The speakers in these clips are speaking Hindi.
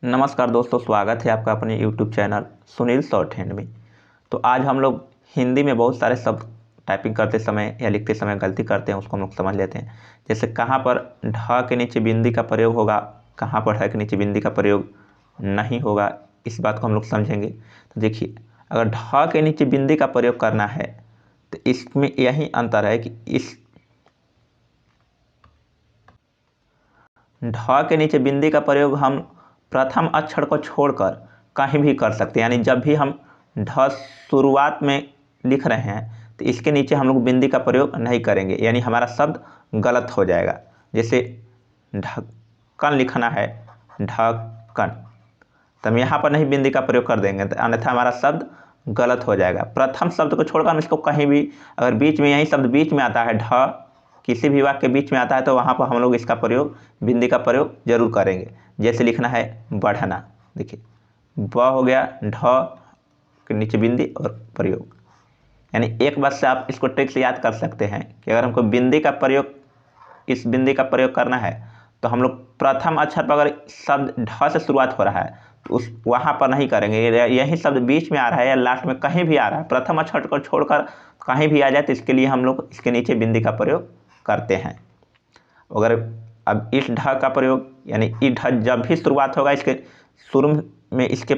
नमस्कार दोस्तों, स्वागत है आपका अपने YouTube channel Sunil short hand में। तो आज हम लोग हिंदी में बहुत सारे शब्द टाइपिंग करते समय या लिखते समय गलती करते हैं, उसको हम लोग समझ लेते हैं। जैसे कहाँ पर ढ के नीचे बिंदी का प्रयोग होगा, कहाँ पर ढ के नीचे बिंदी का प्रयोग नहीं होगा, इस बात को हम लोग समझेंगे। तो देखिए, अगर ढ के नीचे बिंदी का प्रयोग करना है तो इसमें यही अंतर है कि इस ढ के नीचे बिंदी का प्रयोग हम प्रथम अक्षर को छोड़कर कहीं भी कर सकते हैं। यानी जब भी हम ढ शुरुआत में लिख रहे हैं तो इसके नीचे हम लोग बिंदी का प्रयोग नहीं करेंगे, यानी हमारा शब्द गलत हो जाएगा। जैसे ढक्कन लिखना है, ढक्कन, तो हम यहाँ पर नहीं बिंदी का प्रयोग कर देंगे, तो अन्यथा हमारा शब्द गलत हो जाएगा। प्रथम शब्द को छोड़कर हम इसको कहीं भी, अगर बीच में यही शब्द बीच में आता है, ढ किसी भी वाक्य के बीच में आता है, तो वहाँ पर हम लोग इसका प्रयोग, बिंदी का प्रयोग जरूर करेंगे। जैसे लिखना है बढ़ना, देखिए ब हो गया, ढ के नीचे बिंदी और प्रयोग। यानी एक बात से आप इसको ट्रिक से याद कर सकते हैं कि अगर हमको बिंदी का प्रयोग, इस बिंदी का प्रयोग करना है तो हम लोग प्रथम अक्षर पर, अगर शब्द ढ से शुरुआत हो रहा है तो उस वहाँ पर नहीं करेंगे। यही शब्द बीच में आ रहा है या लास्ट में कहीं भी आ रहा है, प्रथम अक्षर को छोड़कर कहीं भी आ जाए, तो इसके लिए हम लोग इसके नीचे बिंदी का प्रयोग करते हैं। अगर अब इस ढ का प्रयोग, यानी ई ढ जब भी शुरुआत होगा, इसके शुरू में इसके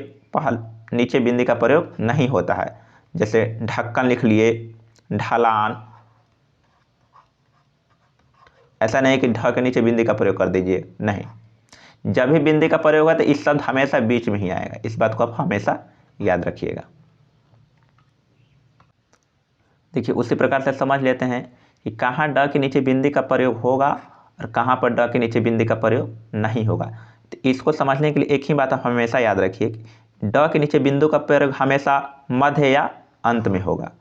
नीचे बिंदी का प्रयोग नहीं होता है। जैसे ढक्कन लिख लिए, ढलान, ऐसा नहीं कि ढ के नीचे बिंदी का प्रयोग कर दीजिए, नहीं। जब भी बिंदी का प्रयोग होगा तो इस शब्द हमेशा बीच में ही आएगा, इस बात को आप हमेशा याद रखिएगा। देखिए, उसी प्रकार से समझ लेते हैं कि कहाँ ड के नीचे बिंदी का प्रयोग होगा और कहाँ पर ड के नीचे बिंदी का प्रयोग नहीं होगा। तो इसको समझने के लिए एक ही बात आप हमेशा याद रखिए कि ड के नीचे बिंदु का प्रयोग हमेशा मध्य या अंत में होगा।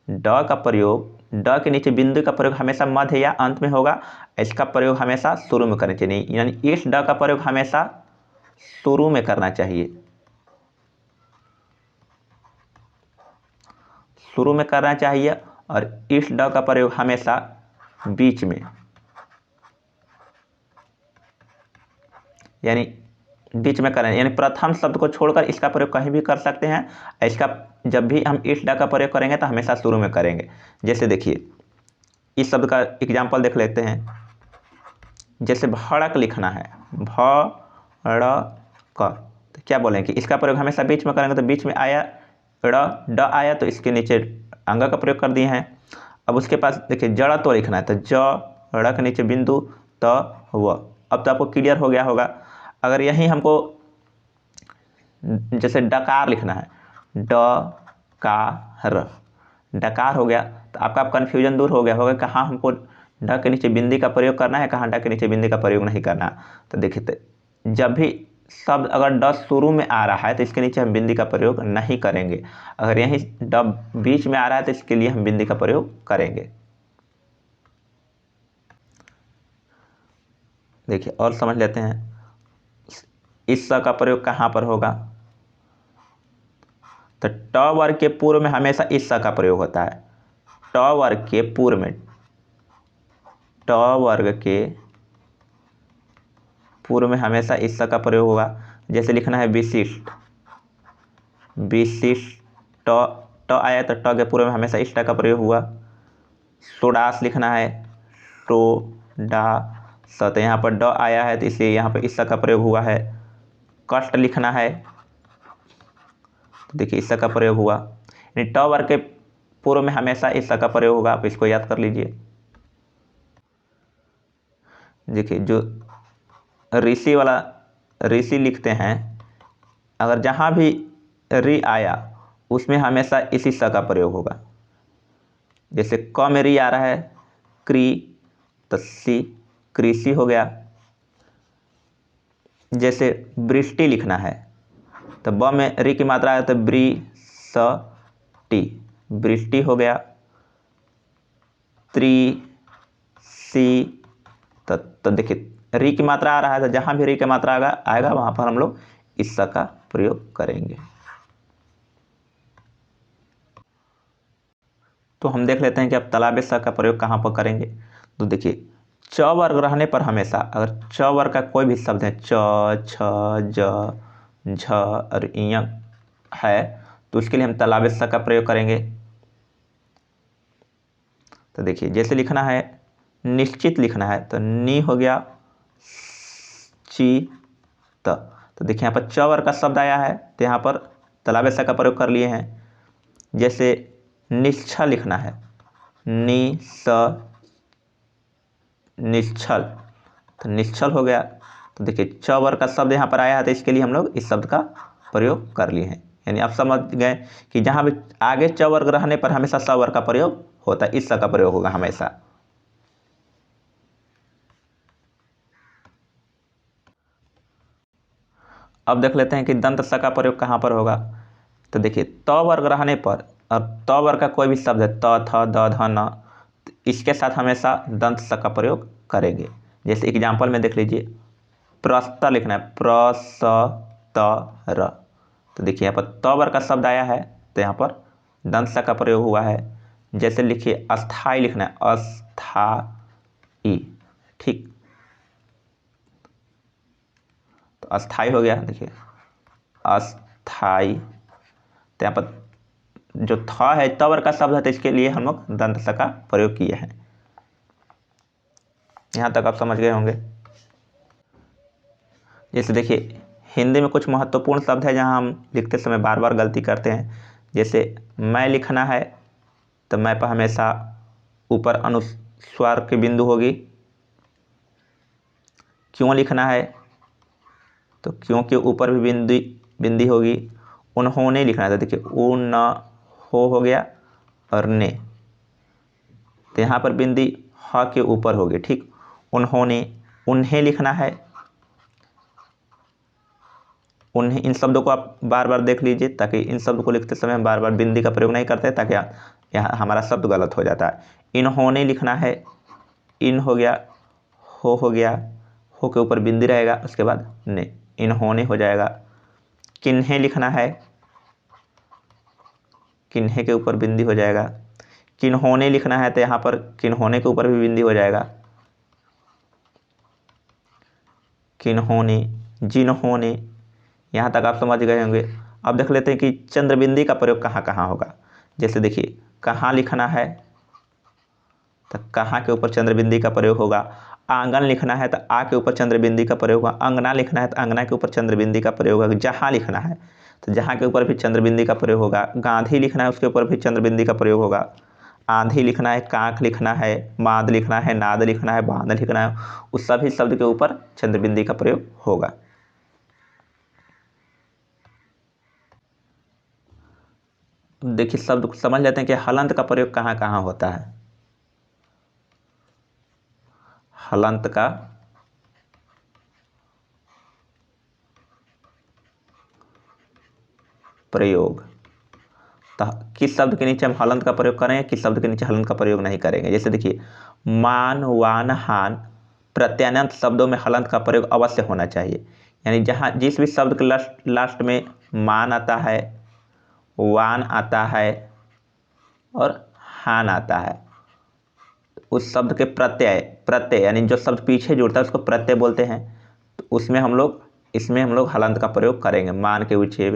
ड के नीचे बिंदु का प्रयोग हमेशा मध्य या अंत में होगा। इसका प्रयोग हमेशा शुरू में करना चाहिए, यानी इस ड का प्रयोग हमेशा शुरू में करना चाहिए, शुरू में करना चाहिए। और इस ड का प्रयोग हमेशा बीच में, यानी बीच में करें, यानी प्रथम शब्द को छोड़कर इसका प्रयोग कहीं भी कर सकते हैं। इसका जब भी हम इस ड का प्रयोग करेंगे तो हमेशा शुरू में करेंगे। जैसे देखिए, इस शब्द का एग्जाम्पल देख लेते हैं। जैसे भड़क लिखना है, भड़क, तो क्या बोलें कि इसका प्रयोग हमेशा बीच में करेंगे, तो बीच में आया ड आया, तो इसके नीचे अंग का प्रयोग कर दिए हैं। अब उसके पास देखिए जड़त्व लिखना है, तो ज के नीचे बिंदु त व। अब तो आपको क्लियर हो गया होगा। अगर यही हमको जैसे डकार लिखना है, डकार हो गया, तो आपका कन्फ्यूजन दूर हो गया होगा कहाँ हमको ढ के नीचे बिंदी का प्रयोग करना है, कहाँ ढ के नीचे बिंदी का प्रयोग नहीं करना। तो देखिए, तो जब भी शब्द अगर ड शुरू में आ रहा है तो इसके नीचे हम बिंदी का प्रयोग नहीं करेंगे। अगर यही ड बीच में आ रहा है तो इसके लिए हम बिंदी का प्रयोग करेंगे। देखिए और समझ लेते हैं, इस स का प्रयोग कहाँ पर होगा, तो ट वर्ग के पूर्व में हमेशा इस स का प्रयोग होता है। ट वर्ग के पूर्व में, ट वर्ग के पूर्व में हमेशा इस स का प्रयोग होगा। जैसे लिखना है विशिष्ट, विशिष्ट, ट आया तो ट के पूर्व में हमेशा इस ट का प्रयोग हुआ। सोडास लिखना है, टो डा स, तो यहाँ पर ड आया है तो इसलिए यहाँ पर इस स का प्रयोग हुआ है। कष्ट लिखना है, तो देखिए इस स का प्रयोग हुआ। यानी ट वर्ग के पूर्व में हमेशा इस स का प्रयोग होगा, आप इसको याद कर लीजिए। देखिए, जो ऋषि वाला ऋषि लिखते हैं, अगर जहाँ भी री आया उसमें हमेशा इसी स का प्रयोग होगा। जैसे क में री आ रहा है, क्री, तो सी, कृषि हो गया। जैसे वृष्टि लिखना है, तो ब में री की मात्रा है तो ब्री स टी, वृष्टि हो गया। त्री सी, तो देखिए री की मात्रा आ रहा है, तो जहाँ भी री की मात्रा आएगा वहाँ पर हम लोग इस स का प्रयोग करेंगे। तो हम देख लेते हैं कि अब तालाबे स का प्रयोग कहाँ पर करेंगे। तो देखिए, च वर्ग रहने पर हमेशा, अगर च वर्ग का कोई भी शब्द है, च, छ, ज, झ और इय है, तो उसके लिए हम तालाबे स का प्रयोग करेंगे। तो देखिए जैसे लिखना है निश्चित लिखना है तो नी हो गया ची त। तो देखिए यहाँ पर च वर्ग का शब्द आया है तो यहाँ पर तालाबे स का प्रयोग कर लिए हैं। जैसे निश्चल लिखना है नि स निश्चल, तो निश्चल हो गया। तो देखिए च वर्ग का शब्द यहाँ पर आया है तो इसके लिए हम लोग इस शब्द का प्रयोग कर लिए हैं। यानी आप समझ गए कि जहाँ भी आगे च वर्ग रहने पर हमेशा स वर्ग का प्रयोग होता है, इस स का प्रयोग होगा हमेशा। अब देख लेते हैं कि दंत स का प्रयोग कहाँ पर होगा। तो देखिए त वर्ग रहने पर, और त वर्ग का कोई भी शब्द है त थ द ध न, इसके साथ हमेशा दंत स का प्रयोग करेंगे। जैसे एग्जाम्पल में देख लीजिए प्रस्त लिखना है प्र स त र। तो देखिए यहाँ पर त वर्ग का शब्द आया है तो यहाँ पर दंत स का प्रयोग हुआ है। जैसे लिखिए अस्थाई लिखना है अस्थाई, ठीक, तो अस्थाई हो गया। देखिए अस्थाई, तो यहाँ पर जो थ है त वर्ग का शब्द है तो इसके लिए हम लोग दंत स का प्रयोग किए हैं। यहाँ तक आप समझ गए होंगे। जैसे देखिए हिंदी में कुछ महत्वपूर्ण शब्द है जहाँ हम लिखते समय बार बार गलती करते हैं। जैसे मैं लिखना है तो मैं पर हमेशा ऊपर अनुस्वार की बिंदु होगी। क्यों लिखना है तो क्यों के ऊपर भी बिंदी होगी। उन्होंने लिखना है तो देखिए उ न हो गया और ने, तो यहाँ पर बिंदी ह के ऊपर होगी, ठीक। उन्होंने, उन्हें लिखना है, उन्हें, इन शब्दों को आप बार बार देख लीजिए ताकि इन शब्द को लिखते समय हम बार बार बिंदी का प्रयोग नहीं करते ताकि यहाँ हमारा शब्द गलत हो जाता है। इन्होंने लिखना है, इन हो गया, हो गया, हो के ऊपर बिंदी रहेगा, उसके बाद ने, इन्होंने हो जाएगा। किन्हें लिखना है, किन्हें के ऊपर बिंदी हो जाएगा। किन्होंने लिखना है तो यहाँ पर किन्होंने के ऊपर भी बिंदी हो जाएगा। किन्होंने, जिन्होंने, यहाँ तक आप समझ गए होंगे। अब देख लेते हैं कि चंद्रबिंदी का प्रयोग कहाँ कहाँ होगा। जैसे देखिए कहाँ लिखना है तो कहाँ के ऊपर चंद्रबिंदी का प्रयोग होगा। आंगन लिखना है तो आ के ऊपर चंद्रबिंदी का प्रयोग होगा। अंगना लिखना है तो अंगना के ऊपर चंद्रबिंदी का प्रयोग होगा। जहाँ लिखना है तो जहाँ के ऊपर भी चंद्रबिंदी का प्रयोग होगा। गांधी लिखना है उसके ऊपर भी चंद्रबिंदी का प्रयोग होगा। आंधी लिखना है, कांख लिखना है, माद लिखना है, नाद लिखना है, बांध लिखना है, उस सभी शब्द के ऊपर चंद्रबिंदी का प्रयोग होगा। देखिए शब्द को समझ लेते हैं कि हलंत का प्रयोग कहाँ कहाँ होता है। हलंत का प्रयोग, तो किस शब्द के नीचे हम हलंत का प्रयोग करेंगे, किस शब्द के नीचे हलंत का प्रयोग नहीं करेंगे। जैसे देखिए मान, वान, हान, प्रत्ययान्त शब्दों में हलंत का प्रयोग अवश्य होना चाहिए। यानी जहाँ जिस भी शब्द के लास्ट में मान आता है, वान आता है और हान आता है, उस शब्द के प्रत्यय यानी जो शब्द पीछे जुड़ता है उसको प्रत्यय बोलते हैं। तो इसमें हम लोग हलंत का प्रयोग करेंगे। मान के पीछे,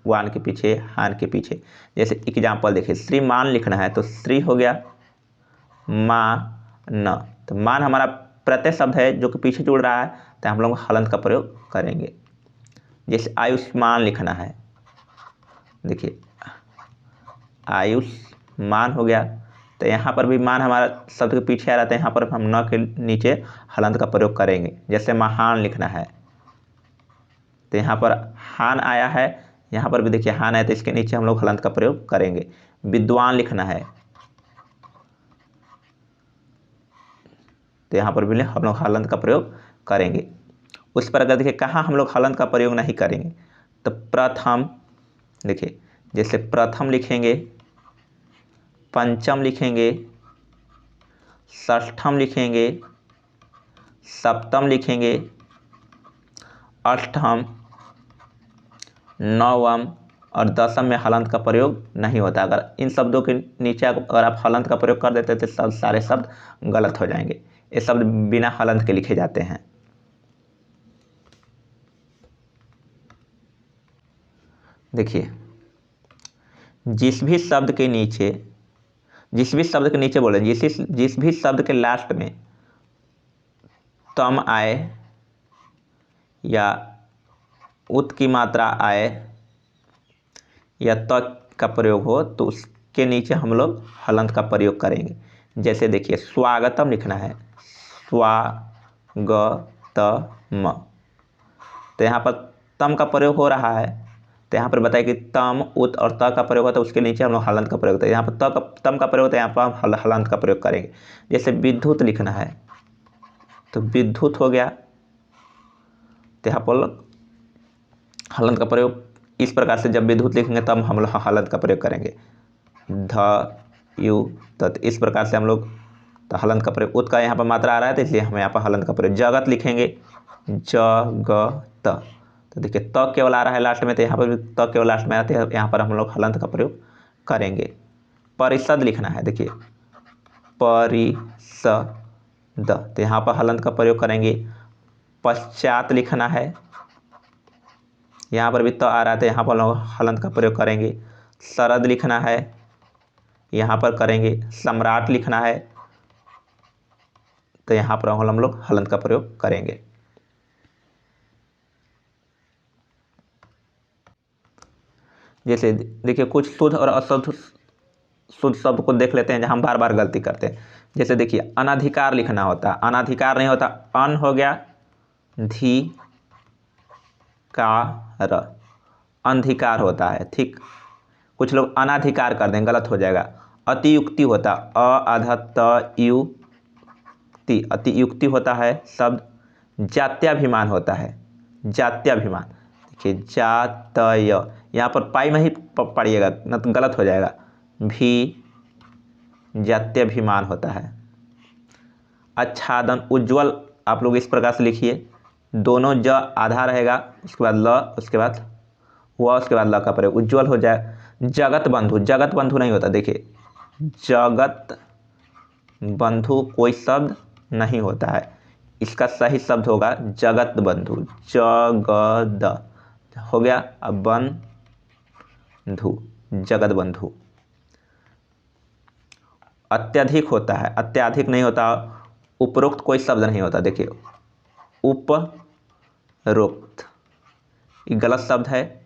वान के पीछे, हान के पीछे। जैसे एग्जाम्पल देखिए श्रीमान लिखना है तो श्री हो गया मान, तो मान हमारा प्रत्यय शब्द है जो कि पीछे जुड़ रहा है तो हम लोग हलंत का प्रयोग करेंगे। जैसे आयुष्मान लिखना है, देखिए आयुष्मान हो गया, तो यहाँ पर भी मान हमारा शब्द के पीछे आ रहा था, यहाँ पर हम न के नीचे हलंत का प्रयोग करेंगे। जैसे महान लिखना है तो यहाँ पर हान आया है, यहाँ पर भी देखिए हान आया तो इसके नीचे हम लोग हलंत का प्रयोग करेंगे। विद्वान लिखना है तो यहाँ पर भी हम लोग हलंत का प्रयोग करेंगे। उस पर अगर देखिए कहाँ हम लोग हलंत का प्रयोग नहीं करेंगे तो प्रथम, देखिए जैसे प्रथम लिखेंगे, पंचम लिखेंगे, षष्ठम लिखेंगे, सप्तम लिखेंगे, अष्टम, नवम और दसम में हलंत का प्रयोग नहीं होता। अगर इन शब्दों के नीचे अगर आप हलंत का प्रयोग कर देते तो सारे शब्द गलत हो जाएंगे। ये शब्द बिना हलंत के लिखे जाते हैं। देखिए, जिस भी शब्द के नीचे बोले, जिस भी शब्द के लास्ट में तम आए या उत की मात्रा आए या त का प्रयोग हो तो उसके नीचे हम लोग हलंत का प्रयोग करेंगे। जैसे देखिए, स्वागतम लिखना है, स्वागतम, तो यहाँ पर तम का प्रयोग हो रहा है, तो यहाँ पर बताइए कि तम, उत और त का प्रयोग होता है, उसके नीचे हम लोग हलंत का प्रयोग होता है। यहाँ पर तम का प्रयोग होता है, यहाँ पर हम हलंत का प्रयोग करेंगे। जैसे विद्युत लिखना है तो विद्युत हो गया, तो यहाँ पर हलंत का प्रयोग इस प्रकार से, जब विद्युत लिखेंगे तब हम लोग हलंत का प्रयोग करेंगे। ध यु तत्, इस प्रकार से हम लोग तो हलंत का प्रयोग, उत का यहाँ पर मात्रा आ रहा है तो इसलिए हम यहाँ पर हलंत का प्रयोग। जगत लिखेंगे जगत, तो देखिए त केवल आ रहा है लास्ट में, तो यहाँ पर भी त केवल लास्ट में आते हैं, यहाँ पर हम लोग हलंत का प्रयोग करेंगे। परिषद लिखना है, देखिए परिषद, तो यहाँ पर हलंत का प्रयोग करेंगे। पश्चात लिखना है, यहाँ पर भी त आ रहा है तो यहाँ पर लोग हलंत का प्रयोग करेंगे। शरद लिखना है, यहाँ पर करेंगे। सम्राट लिखना है तो यहाँ पर हम लोग हलंत का प्रयोग करेंगे। जैसे देखिए, कुछ शुद्ध और अशुद्ध शब्द को देख लेते हैं जहाँ हम बार बार गलती करते हैं। जैसे देखिए, अनधिकार लिखना होता, अनधिकार नहीं होता, अन हो गया, धी कार, अंधिकार होता है, ठीक। कुछ लोग अनाधिकार कर दें, गलत हो जाएगा। अतियुक्ति होता, अ आधा त युक्ति, अतियुक्ति होता है शब्द। जात्याभिमान होता है, जात्याभिमान, देखिए जातय, यहाँ पर पाई में ही पढ़िएगा न तो गलत हो जाएगा। भी जात्याभिमान होता है। आच्छादन, उज्ज्वल, आप लोग इस प्रकार से लिखिए, दोनों ज आधा रहेगा, उसके बाद ल, उसके बाद हुआ, उसके बाद ल का प्रयोग, उज्ज्वल हो जाए। जगत बंधु, जगत बंधु नहीं होता, देखिए जगत बंधु कोई शब्द नहीं होता है, इसका सही शब्द होगा जगत बंधु, जगद हो गया, अब बंधु, जगत बंधु। अत्यधिक होता है, अत्याधिक नहीं होता, उपरोक्त कोई शब्द नहीं होता, देखिए उपरोक्त, ये गलत शब्द है,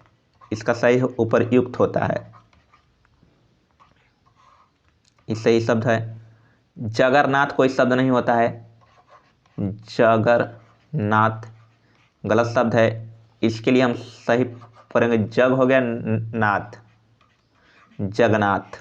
इसका सही उपरयुक्त होता है, ये सही शब्द है। जगरनाथ कोई शब्द नहीं होता है, जगरनाथ गलत शब्द है, इसके लिए हम सही पढ़ेंगे, जग हो गया नाथ, जगन्नाथ।